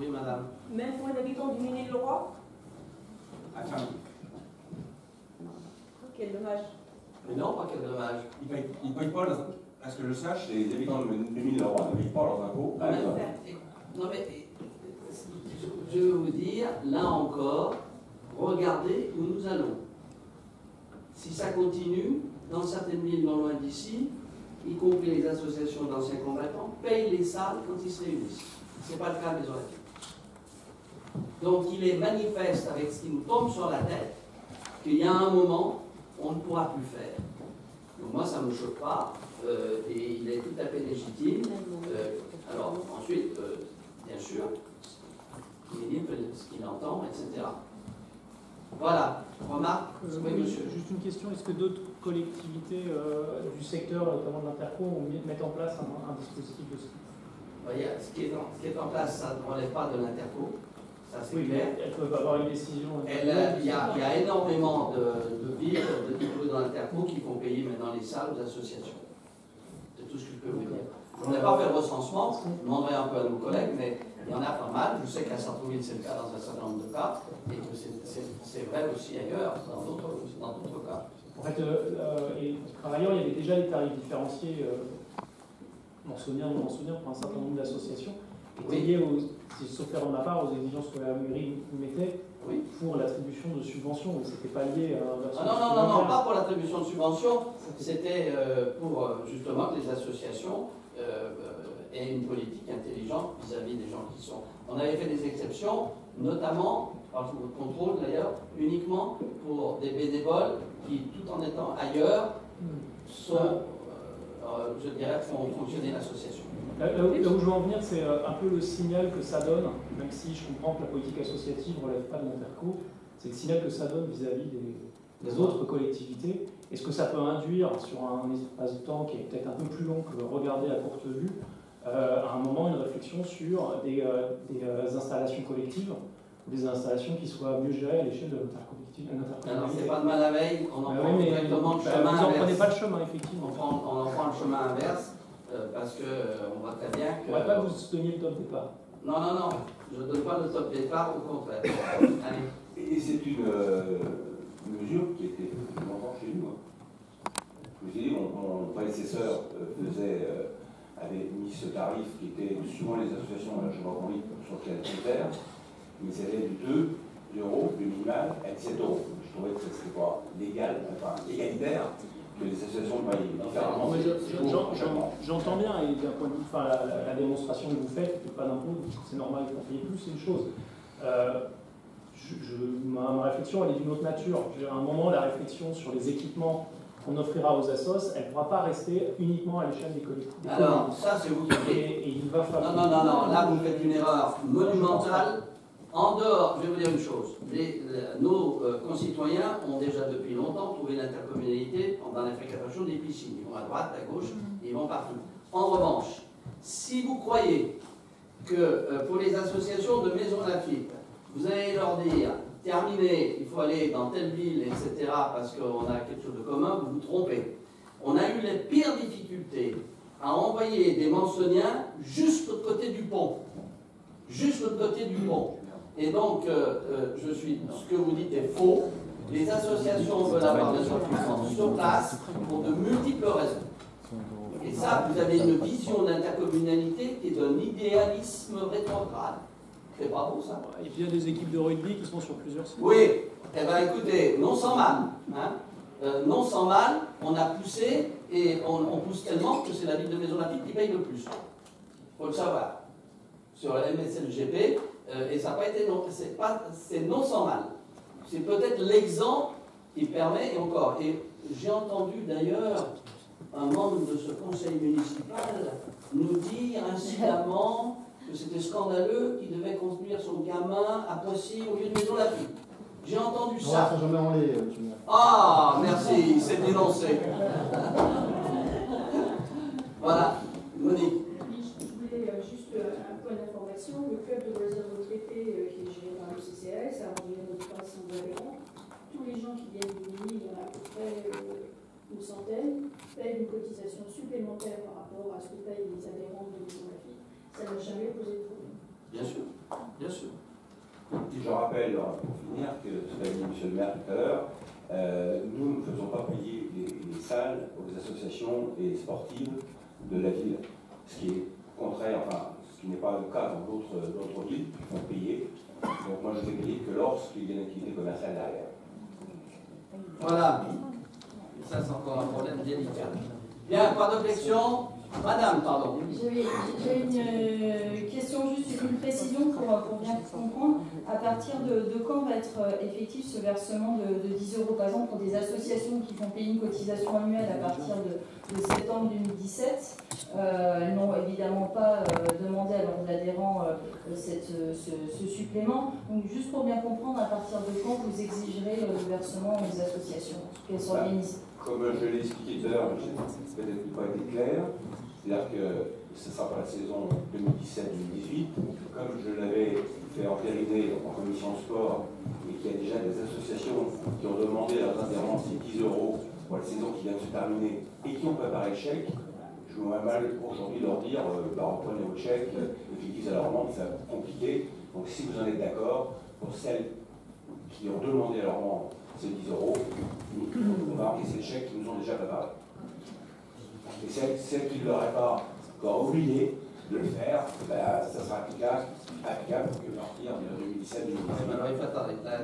Oui, madame. Même pour un habitant du Ménil-le-Roi? Enfin, Quel dommage. Mais non, pas quel dommage. ils ne payent pas, à ce que je sache, les habitants de Ménil-le-Roi ne payent pas leurs impôts. Non, mais je vais vous dire, là encore, regardez où nous allons. Si ça continue, dans certaines villes non loin d'ici, y compris les associations d'anciens combattants, payent les salles quand ils se réunissent. Ce n'est pas le cas des Olympiques. Donc il est manifeste avec ce qui nous tombe sur la tête qu'il y a un moment, on ne pourra plus faire. Donc moi, ça ne me choque pas, et il est tout à fait légitime. Alors ensuite, bien sûr, il dit ce qu'il entend, etc. Voilà, remarque. Oui, monsieur. Juste une question, est-ce que d'autres collectivités du secteur, notamment de l'Interco, mettent en place un dispositif de ce type? Voyez, ce qui est en place, ça ne relève pas de l'Interco, ça c'est oui, clair. Elles peuvent avoir une décision. Il y a énormément de villes, de diplômés dans l'Interco qui font payer maintenant les salles aux associations. C'est tout ce que je peux vous dire. Je n'ai pas fait le recensement, je demanderai un peu à nos collègues, mais il y en a pas mal. Je sais qu'à Sartrouville, c'est le cas dans un certain nombre de cas, et que c'est vrai aussi ailleurs, dans d'autres cas. En fait, par ailleurs, il y avait déjà des tarifs différenciés, mentionnés ou non mentionnés, pour un certain nombre d'associations, qui étaient liés, sauf erreur de ma part, aux exigences que la mairie mettait pour l'attribution de subventions. Et c'était pas lié à un version. Non, pas pour l'attribution de subventions, c'était pour justement que les associations aient une politique intelligente vis-à-vis des gens qui sont. On avait fait des exceptions, notamment, par le contrôle d'ailleurs, uniquement pour des bénévoles qui, tout en étant ailleurs, sont, je dirais, font fonctionner l'association. Là où je veux en venir, c'est un peu le signal que ça donne, même si je comprends que la politique associative ne relève pas de l'Interco, c'est le signal que ça donne vis-à-vis des autres collectivités. Est-ce que ça peut induire, sur un espace de temps qui est peut-être un peu plus long que regarder à courte vue, à un moment une réflexion sur des installations collectives, ou des installations qui soient mieux gérées à l'échelle de l'intercollectivité? Alors, c'est pas de mal la veille, on en prend directement le chemin inverse. Vous n'en prenez pas le chemin, effectivement. On en prend le chemin inverse, parce qu'on voit très bien que... On ne va pas vous donner le top départ. Non, je ne donne pas le top départ, au contraire. Allez. Et c'est une mesure qui était longtemps chez nous. Je vous ai dit, mon prédécesseur avait mis ce tarif qui était, suivant les associations, je ne vois pas sur quel critère, mais c'était du 2 € le minimal à 17 €. Je trouvais que ce n'était pas légal, enfin égalitaire, que les associations payent différemment. J'entends bien, et d'un point de vue, enfin, la démonstration que vous faites, pas d'impôt, c'est normal qu'on paye plus, c'est une chose. Ma réflexion, elle est d'une autre nature. À un moment, la réflexion sur les équipements qu'on offrira aux assos, elle ne pourra pas rester uniquement à l'échelle des collectivités. Alors, ça, c'est vous qui faites. Et il va falloir... Non, là, vous faites une erreur monumentale. En dehors, je vais vous dire une chose, nos concitoyens ont déjà depuis longtemps trouvé l'intercommunalité dans la fréquentation des piscines. Ils vont à droite, à gauche, ils vont partout. En revanche, si vous croyez que pour les associations de Maison Lafitte, vous allez leur dire, terminé, il faut aller dans telle ville, etc., parce qu'on a quelque chose de commun, vous vous trompez. On a eu les pires difficultés à envoyer des Mançonniens juste de l'autre côté du pont. Juste de l'autre côté du pont. Et donc, ce que vous dites est faux. Les associations veulent avoir des puissance sur place pour de multiples raisons. Et ça, vous avez une vision d'intercommunalité qui est d'un idéalisme rétrograde. C'est pas beau, ça. Et puis il y a des équipes de rugby qui sont sur plusieurs sites. Oui. Eh bien, écoutez, non sans mal. Hein. Non sans mal, on a poussé, et on pousse tellement que c'est la ville de Maison Lafitte qui paye le plus. Il faut le savoir. Sur la MSLGP, et ça n'a pas été non, c'est non sans mal. C'est peut-être l'exemple qui permet, et encore, et j'ai entendu d'ailleurs un membre de ce conseil municipal nous dire incidemment que c'était scandaleux qu'il devait conduire son gamin à Poissy au lieu de Maison Lafitte. J'ai entendu ça. Ça jamais en l'air, Ah, merci, c'est dénoncé. Voilà, Monique. Juste un point d'information, le club de loisirs retraités qui est géré par le CCAS a environ 300 adhérents. Tous les gens qui viennent du Mini, il y en a à peu près une centaine, payent une cotisation supplémentaire par rapport à ce que payent les adhérents de Maison Lafitte. Ça n'a jamais posé de problème. Bien sûr. Bien sûr. Et je rappelle, pour finir, que ce qu'a dit M. le maire tout à l'heure, nous ne faisons pas payer les salles aux associations et sportives de la ville, ce qui est contraire, enfin, ce qui n'est pas le cas dans d'autres villes qui font payer. Donc moi je fais payer que lorsqu'il y a une activité commerciale derrière. Voilà. Ça, c'est encore un problème délicat. Bien, pas d'objection. Madame, pardon. J'ai une question, juste une précision pour bien comprendre. À partir de quand va être effectif ce versement de 10 €, par exemple, pour des associations qui font payer une cotisation annuelle à partir de septembre 2017? Elles n'ont évidemment pas demandé à leurs adhérents ce supplément. Donc, juste pour bien comprendre, à partir de quand vous exigerez le versement aux associations, qu'elles s'organisent? Comme je l'ai expliqué tout à l'heure, j'ai peut-être pas été clair. C'est-à-dire que ce ne sera pas la saison 2017-2018. Comme je l'avais fait entériner en commission sport et qu'il y a déjà des associations qui ont demandé à leurs adhérents ces 10 € pour la saison qui vient de se terminer et qui ont préparé le chèque, je me vois mal aujourd'hui leur dire reprenez votre chèque et qu'ils disent à leur membre c'est compliqué. Donc si vous en êtes d'accord, pour celles qui ont demandé à leur membre ces 10 €, on va encaisser le chèque qu'ils nous ont déjà préparé. Et celles qui ne l'auraient pas encore oublié de le faire, ben, ça sera applicable que à partir de 2017-2018. Alors il faut attendre. Là,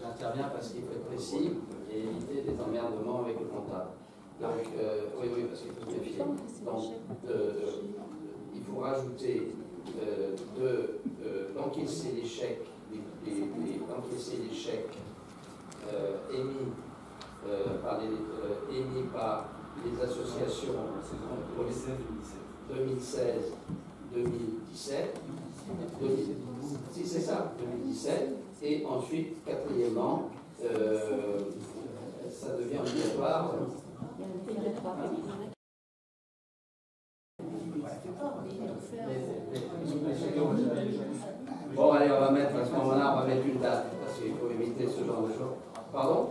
j'interviens parce qu'il faut être précis et éviter des emmerdements avec le comptable. Donc, oui, parce qu'il faut se méfier. Donc, il faut rajouter d'encaisser les chèques, d'encaisser les chèques émis par les associations pour les 2016-2017, si c'est ça, 2017, et ensuite, quatrièmement, ça devient obligatoire. Bon, allez, on va mettre, à ce moment-là, on va mettre une date, parce qu'il faut éviter ce genre de choses. Pardon?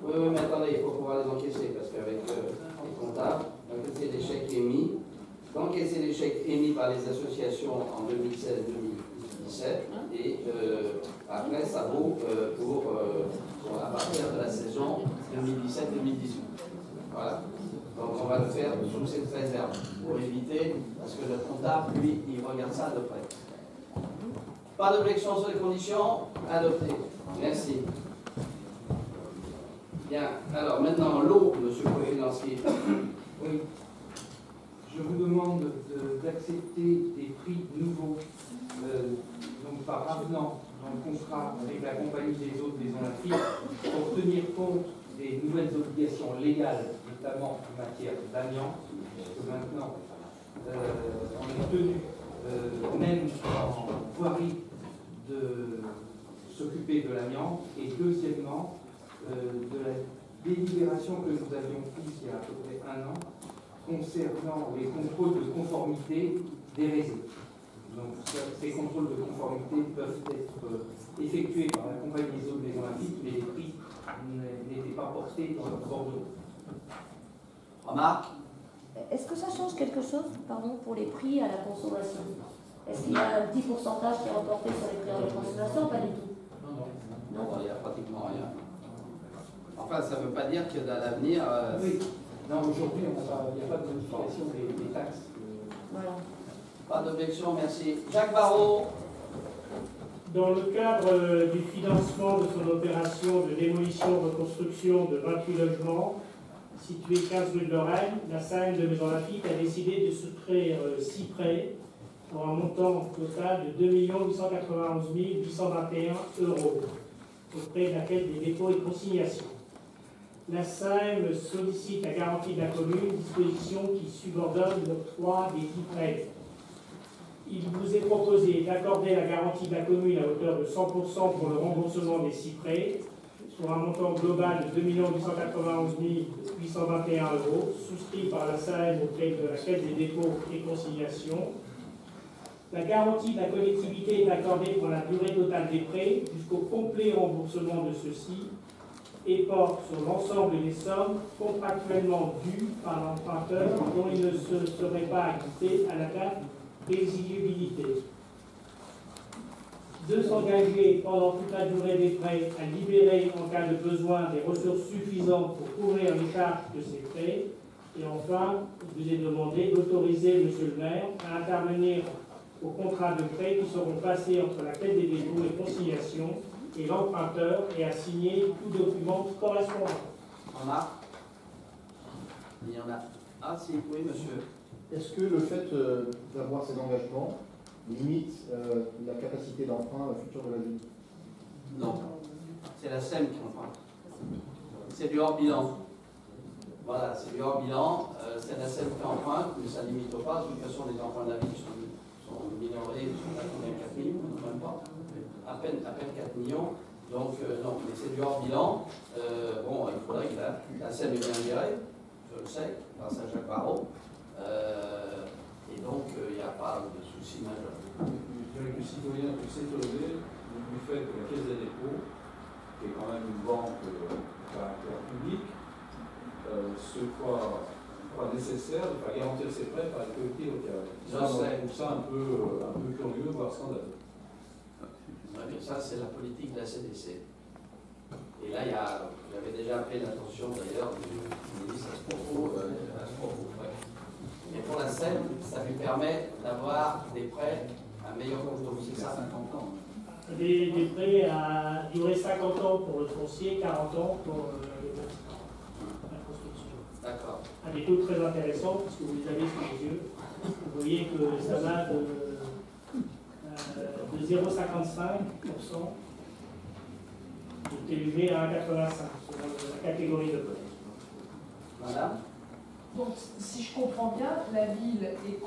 Oui, mais attendez, il faut pouvoir les encaisser, parce qu'avec les comptables, d'encaisser les chèques émis, par les associations en 2016-2017, et après, ça vaut à partir de la saison 2017-2018. Voilà. Donc, on va le faire sous cette réserve, pour éviter, parce que le comptable, lui, il regarde ça de près. Pas d'objection sur les conditions? Adopté. Merci. Bien, alors maintenant l'eau, monsieur le financier. Oui. Je vous demande d'accepter des prix nouveaux, donc par avenant dans le contrat avec la compagnie des eaux de Maison Lafitte, pour tenir compte des nouvelles obligations légales, notamment en matière d'amiante, parce que maintenant on est tenu, même en voirie, de s'occuper de l'amiante, et deuxièmement, de la délibération que nous avions prise il y a à peu près 1 an concernant les contrôles de conformité des réseaux. Donc ces contrôles de conformité peuvent être effectués par la compagnie des eaux de Maison Lafitte, mais les prix n'étaient pas portés dans le Bordeaux. Remarque? Est-ce que ça change quelque chose, pardon, pour les prix à la consommation? Est-ce qu'il y a un petit pourcentage qui est reporté sur les prix à la consommation? Pas du tout. Non, il n'y a pratiquement rien. Enfin, ça ne veut pas dire que dans l'avenir... Oui. Non, aujourd'hui, il n'y a pas de modification des taxes. Voilà. Pas d'objection, merci. Jacques Barrault. Dans le cadre du financement de son opération de démolition-reconstruction de 28 logements situés 15 rue de Lorraine, la SAEM de Maison Lafitte a décidé de souscrire 6 prêts pour un montant total de 2 891 821 €, auprès de la Caisse des dépôts et consignations. La SAEM sollicite la garantie de la commune, disposition qui subordonne l'octroi des 10 prêts. Il vous est proposé d'accorder la garantie de la commune à hauteur de 100% pour le remboursement des 6 prêts, pour un montant global de 2 891 821 €, souscrit par la SAEM auprès de la Caisse des dépôts et consignations. La garantie de la collectivité est accordée pour la durée totale des prêts jusqu'au complet remboursement de ceux-ci et porte sur l'ensemble des sommes contractuellement dues par l'emprunteur dont il ne se serait pas acquitté à la date d'exigibilité. de s'engager pendant toute la durée des prêts à libérer en cas de besoin des ressources suffisantes pour couvrir les charges de ces prêts. Et enfin, je vous ai demandé d'autoriser Monsieur le maire à intervenir aux contrats de prêt qui seront passés entre la Caisse des dépôts et conciliation et l'emprunteur et à signer tout document correspondant. On a. Il y en a. Ah si, oui monsieur. Est-ce que le fait d'avoir ces engagements limite la capacité d'emprunt future de la ville? Non. C'est la SEM qui emprunte. C'est du hors-bilan. Voilà, c'est du hors-bilan. C'est la SEM qui emprunte, mais ça ne limite pas. De toute façon, les emprunts de la ville sont minorés, ils sont à combien? 4 millions, même pas. À peine 4 millions. Donc, non, mais c'est du hors-bilan. Bon, il faudrait que la SEM est bien gérée, je le sais, grâce à Jacques Barrault. Et donc, il n'y a pas de souci majeur. Je dirais que le citoyen peut s'étonner du fait que la Caisse des dépôts, qui est quand même une banque de caractère public, soit pas nécessaire de faire garantir ses prêts par les collectivités locales. Je trouve ça un peu curieux, voire scandaleux. Ça, c'est la politique de la CDC. Et là, j'avais déjà appelé l'attention d'ailleurs du ministre à ce propos. Mais pour la SEM, ça lui permet d'avoir des prêts à meilleur taux. C'est ça, 50 ans. Des prêts à durer 50 ans pour le foncier, 40 ans pour la construction. D'accord. À des taux très intéressants, parce que vous les avez sous les yeux. Vous voyez que ça va de 0,55% de TUV à 1,85 selon la catégorie de prêt. Voilà. Donc, si je comprends bien, la ville est